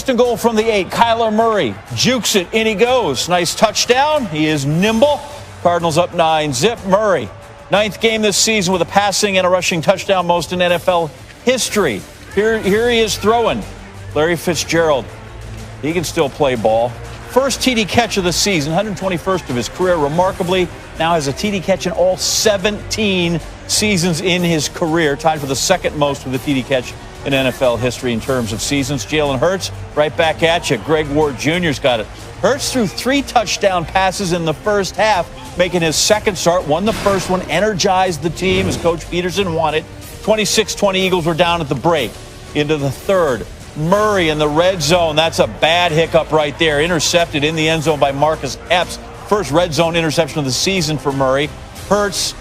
First and goal from the 8. Kyler Murray jukes it, in he goes. Nice touchdown. He is nimble. Cardinals up 9-0. Murray, 9th game this season with a passing and a rushing touchdown, most in NFL history. Here he is throwing. Larry Fitzgerald. He can still play ball. First TD catch of the season, 121st of his career. Remarkably, now has a TD catch in all 17 seasons in his career. Tied for the second most with a TD catch in NFL history in terms of seasons. Jalen Hurt, right back at you. Greg Ward Jr.'s got it. Hurts threw 3 touchdown passes in the first half, making his second start. Won the first one, energized the team as Coach Peterson wanted. 26-20 Eagles were down at the break. Into the third. Murray in the red zone. That's a bad hiccup right there. Intercepted in the end zone by Marcus Epps. First red zone interception of the season for Murray. Hurts,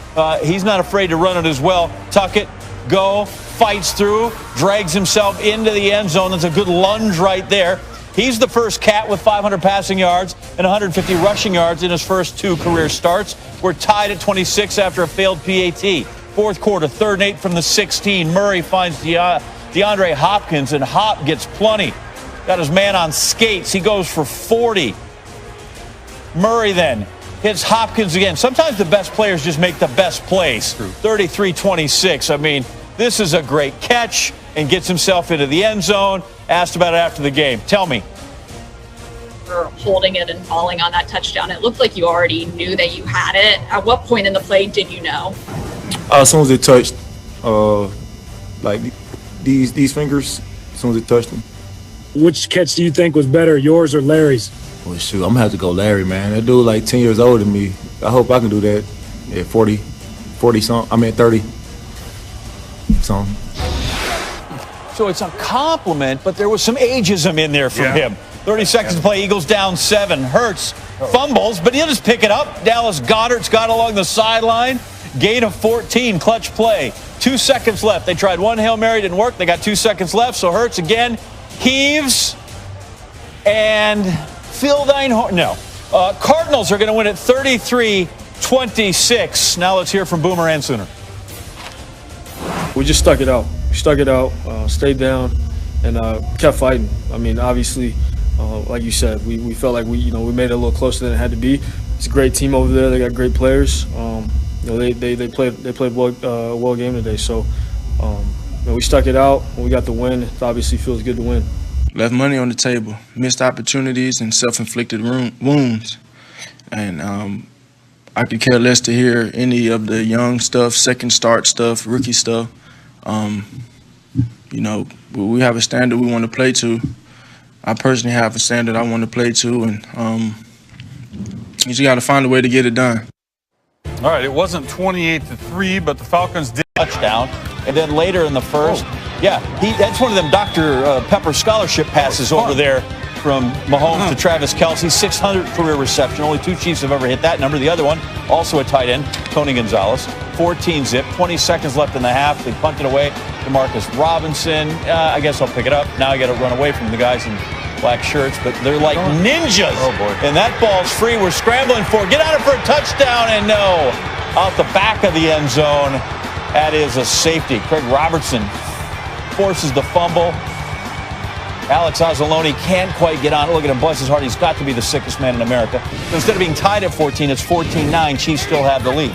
he's not afraid to run it as well. Tuck it, go, fights through, drags himself into the end zone. That's a good lunge right there. He's the first cat with 500 passing yards and 150 rushing yards in his first 2 career starts. We're tied at 26 after a failed PAT. Fourth quarter, 3rd and 8 from the 16. Murray finds DeAndre Hopkins, and Hop gets plenty. Got his man on skates. He goes for 40. Murray then hits Hopkins again. Sometimes the best players just make the best plays. 33-26. I mean, this is a great catch and gets himself into the end zone. Asked about it after the game. Tell me. For holding it and falling on that touchdown, it looked like you already knew that you had it. At what point in the play did you know? As soon as it touched, like these fingers, as soon as it touched them. Which catch do you think was better, yours or Larry's? Well, shoot, I'm gonna have to go Larry, man. That dude like 10 years older than me. I hope I can do that at 40 something. I mean 30 something. So it's a compliment, but there was some ageism in there from him. 30 seconds to play. Eagles down 7. Hurts fumbles, but he'll just pick it up. Dallas Goedert's got along the sideline. Gain of 14, clutch play. 2 seconds left. They tried one Hail Mary, didn't work. They got 2 seconds left, so Hurts again heaves. And Phil Deinhorn, no. Cardinals are going to win it 33-26. Now let's hear from Boomer and Sooner. We just stuck it out. Stayed down, and kept fighting. I mean, obviously, like you said, we felt like we made it a little closer than it had to be. It's a great team over there. They got great players. They played well game today. So we stuck it out. We got the win. It obviously feels good to win. Left money on the table, missed opportunities, and self-inflicted wounds. And I could care less to hear any of the young stuff, second start stuff, rookie stuff. We have a standard we want to play to. I personally have a standard I want to play to, and you just got to find a way to get it done. All right, it wasn't 28-3, but the Falcons did touchdown. And then later in the first, that's one of them Dr. Pepper scholarship passes over there from Mahomes to Travis Kelce. 600 career reception. Only 2 Chiefs have ever hit that number. The other one, also a tight end, Tony Gonzalez. 14-zip, 20 seconds left in the half. They punted away to Marcus Robinson. I guess I'll pick it up. Now I got to run away from the guys in black shirts, but they're like ninjas. Oh, boy. And that ball's free. We're scrambling for it. Get out of it for a touchdown, and no. Out the back of the end zone. That is a safety. Craig Robertson forces the fumble. Alex Anzalone can't quite get on it. Look at him, bless his heart. He's got to be the sickest man in America. So instead of being tied at 14, it's 14-9. Chiefs still have the lead.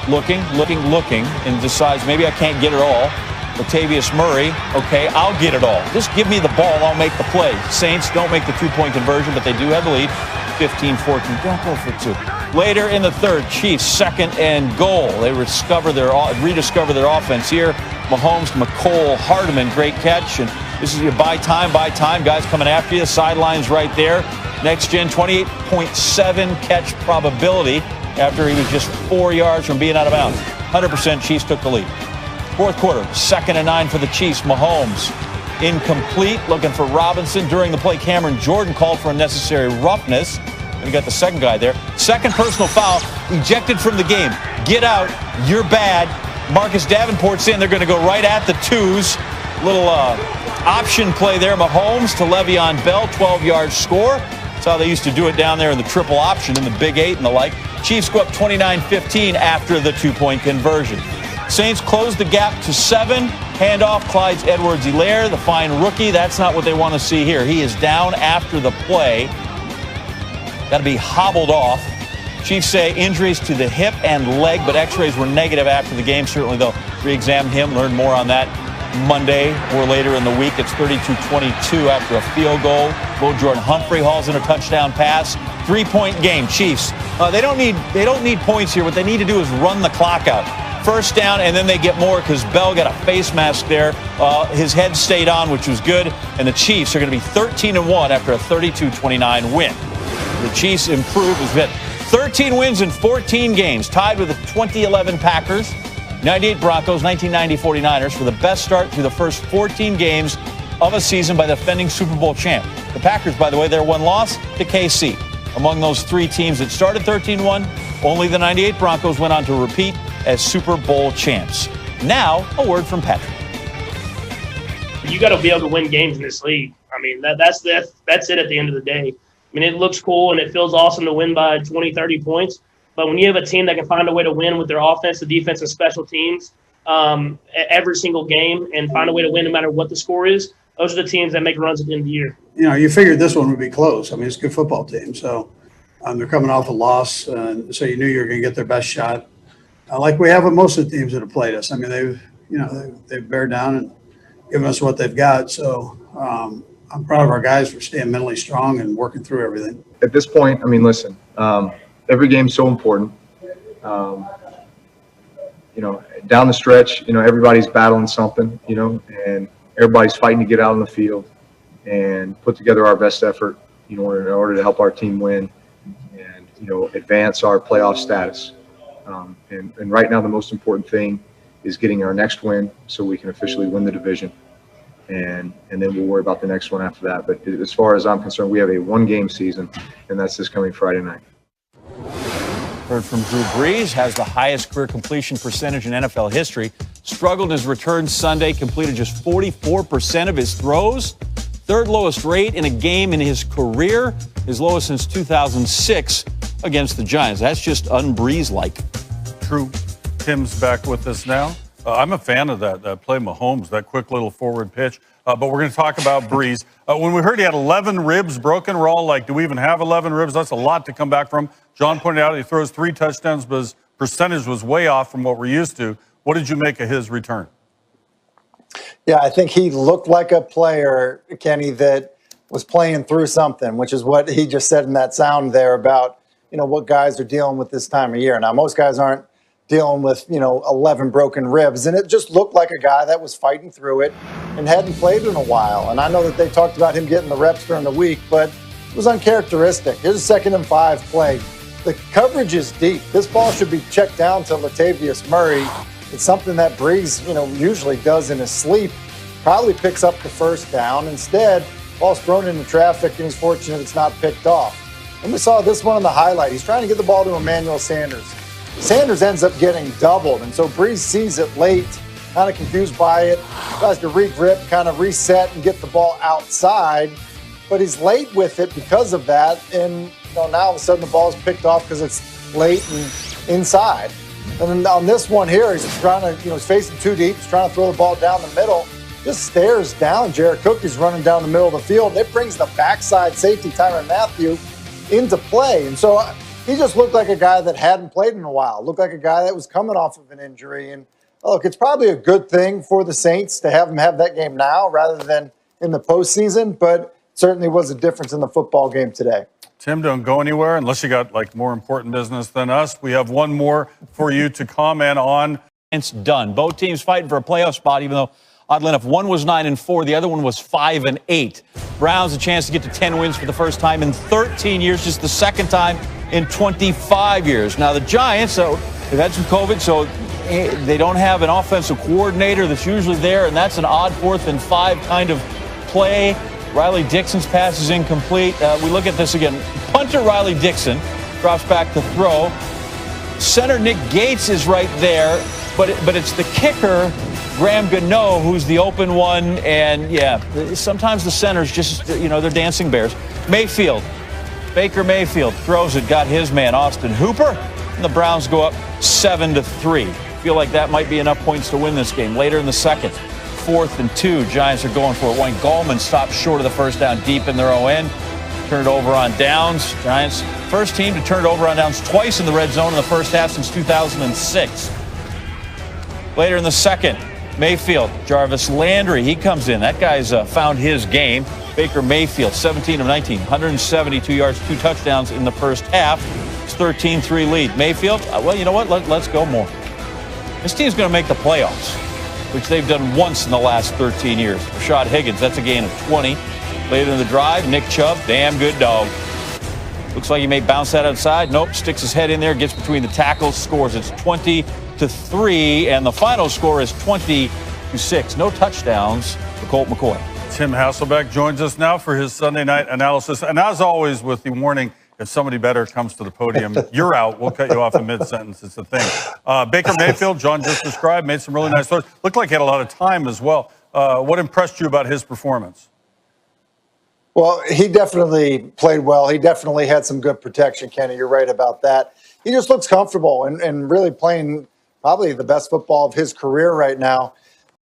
Looking, and decides maybe I can't get it all. Latavius Murray, okay, I'll get it all. Just give me the ball, I'll make the play. Saints don't make the 2-point conversion, but they do have the lead. 15-14, don't go for 2. Later in the third, Chiefs 2nd and goal. They rediscover their offense here. Mahomes, McCole, Hardeman, great catch. And this is your buy time. Guys coming after you. The sideline's right there. Next gen, 28.7 catch probability after he was just 4 yards from being out of bounds. 100% Chiefs took the lead. Fourth quarter, 2nd and 9 for the Chiefs. Mahomes, incomplete, looking for Robinson. During the play, Cameron Jordan called for unnecessary roughness. And we got the second guy there. Second personal foul, ejected from the game. Get out, you're bad. Marcus Davenport's in. They're going to go right at the 2s. Little option play there. Mahomes to Le'Veon Bell, 12-yard score. That's how they used to do it down there in the triple option in the Big 8 and the like. Chiefs go up 29-15 after the 2-point conversion. Saints close the gap to 7. Handoff, Clyde Edwards-Helaire, the fine rookie. That's not what they want to see here. He is down after the play. Got to be hobbled off. Chiefs say injuries to the hip and leg, but x-rays were negative after the game. Certainly they'll re-examine him, learn more on that Monday or later in the week. It's 32-22 after a field goal. Bo Jordan Humphrey hauls in a touchdown pass. 3-point game, Chiefs. They don't need points here. What they need to do is run the clock out. First down, and then they get more because Bell got a face mask there. His head stayed on, which was good. And the Chiefs are going to be 13-1 after a 32-29 win. The Chiefs improved. Has been 13 wins in 14 games, tied with the 2011 Packers, 98 Broncos, 1990 49ers for the best start through the first 14 games of a season by the defending Super Bowl champ. The Packers, by the way, their one loss to KC. Among those three teams that started 13-1, only the 98 Broncos went on to repeat as Super Bowl champs. Now, a word from Patrick. You got to be able to win games in this league. I mean, that's it at the end of the day. I mean, it looks cool and it feels awesome to win by 20, 30 points. But when you have a team that can find a way to win with their offense, the defense, and special teams every single game and find a way to win no matter what the score is, those are the teams that make runs at the end of the year. You know, you figured this one would be close. I mean, it's a good football team. So they're coming off a loss, so you knew you were going to get their best shot. Like we have with most of the teams that have played us. I mean, they've bear down and given us what they've got. So I'm proud of our guys for staying mentally strong and working through everything. At this point, I mean, listen, every game's so important. Down the stretch, everybody's battling something, and everybody's fighting to get out on the field and put together our best effort, in order to help our team win and, advance our playoff status. And right now, the most important thing is getting our next win so we can officially win the division. And then we'll worry about the next one after that. But as far as I'm concerned, we have a one-game season, and that's this coming Friday night. Heard from Drew Brees, has the highest career completion percentage in NFL history. Struggled his return Sunday, completed just 44% of his throws. Third lowest rate in a game in his career, his lowest since 2006 against the Giants. That's just un-Brees-like. True. Tim's back with us now. I'm a fan of that play, Mahomes, that quick little forward pitch. But we're going to talk about Brees. When we heard he had 11 ribs broken, we're all like, do we even have 11 ribs? That's a lot to come back from. John pointed out he throws 3 touchdowns, but his percentage was way off from what we're used to. What did you make of his return? Yeah, I think he looked like a player, Kenny, that was playing through something, which is what he just said in that sound there about, what guys are dealing with this time of year. Now, most guys aren't dealing with, 11 broken ribs. And it just looked like a guy that was fighting through it and hadn't played in a while. And I know that they talked about him getting the reps during the week, but it was uncharacteristic. Here's a 2nd and 5 play. The coverage is deep. This ball should be checked down to Latavius Murray. It's something that Brees, usually does in his sleep. Probably picks up the first down. Instead, ball's thrown into traffic, and he's fortunate it's not picked off. And we saw this one on the highlight. He's trying to get the ball to Emmanuel Sanders. Sanders ends up getting doubled, and so Brees sees it late, kind of confused by it, tries to regrip, kind of reset, and get the ball outside. But he's late with it because of that, and now all of a sudden the ball is picked off because it's late and inside. And then on this one here, he's trying to, he's facing too deep. He's trying to throw the ball down the middle. Just stares down Jared Cook. He's running down the middle of the field. It brings the backside safety, Tyrann Mathieu, into play. And so he just looked like a guy that hadn't played in a while. Looked like a guy that was coming off of an injury. And look, it's probably a good thing for the Saints to have him have that game now rather than in the postseason. But certainly was a difference in the football game today. Tim, don't go anywhere unless you got more important business than us. We have one more for you to comment on. It's done. Both teams fighting for a playoff spot, even though, oddly enough, one was 9-4, the other one was 5-8. Browns a chance to get to 10 wins for the first time in 13 years, just the second time in 25 years. Now the Giants, they've had some COVID, so they don't have an offensive coordinator that's usually there, and that's an odd 4th and 5 kind of play. Riley Dixon's pass is incomplete. We look at this again. Punter Riley Dixon drops back to throw. Center Nick Gates is right there, but it's the kicker, Graham Gano, who's the open one. And, sometimes the centers just, they're dancing bears. Baker Mayfield throws it, got his man, Austin Hooper. And the Browns go up 7-3. feel like that might be enough points to win this game. Later in the second, 4th and 2, Giants are going for it. Wayne Gallman stopped short of the first down deep in their own end. Turn it over on downs. Giants, first team to turn it over on downs twice in the red zone in the first half since 2006. Later in the second, Mayfield, Jarvis Landry, he comes in. That guy's found his game. Baker Mayfield, 17 of 19, 172 yards, 2 touchdowns in the first half. It's 13-3 lead. Mayfield, well, you know what? Let's go more. This team's going to make the playoffs, which they've done once in the last 13 years. Rashad Higgins, that's a gain of 20. Later in the drive, Nick Chubb, damn good dog. Looks like he may bounce that outside. Nope, sticks his head in there, gets between the tackles, scores. It's 20-3, and the final score is 20-6. No touchdowns for Colt McCoy. Tim Hasselbeck joins us now for his Sunday night analysis. And as always, with the warning, if somebody better comes to the podium, you're out. We'll cut you off in mid-sentence. It's the thing. Baker Mayfield, John just described, made some really nice throws. Looked like he had a lot of time as well. What impressed you about his performance? Well, he definitely played well. He definitely had some good protection, Kenny. You're right about that. He just looks comfortable and really playing probably the best football of his career right now.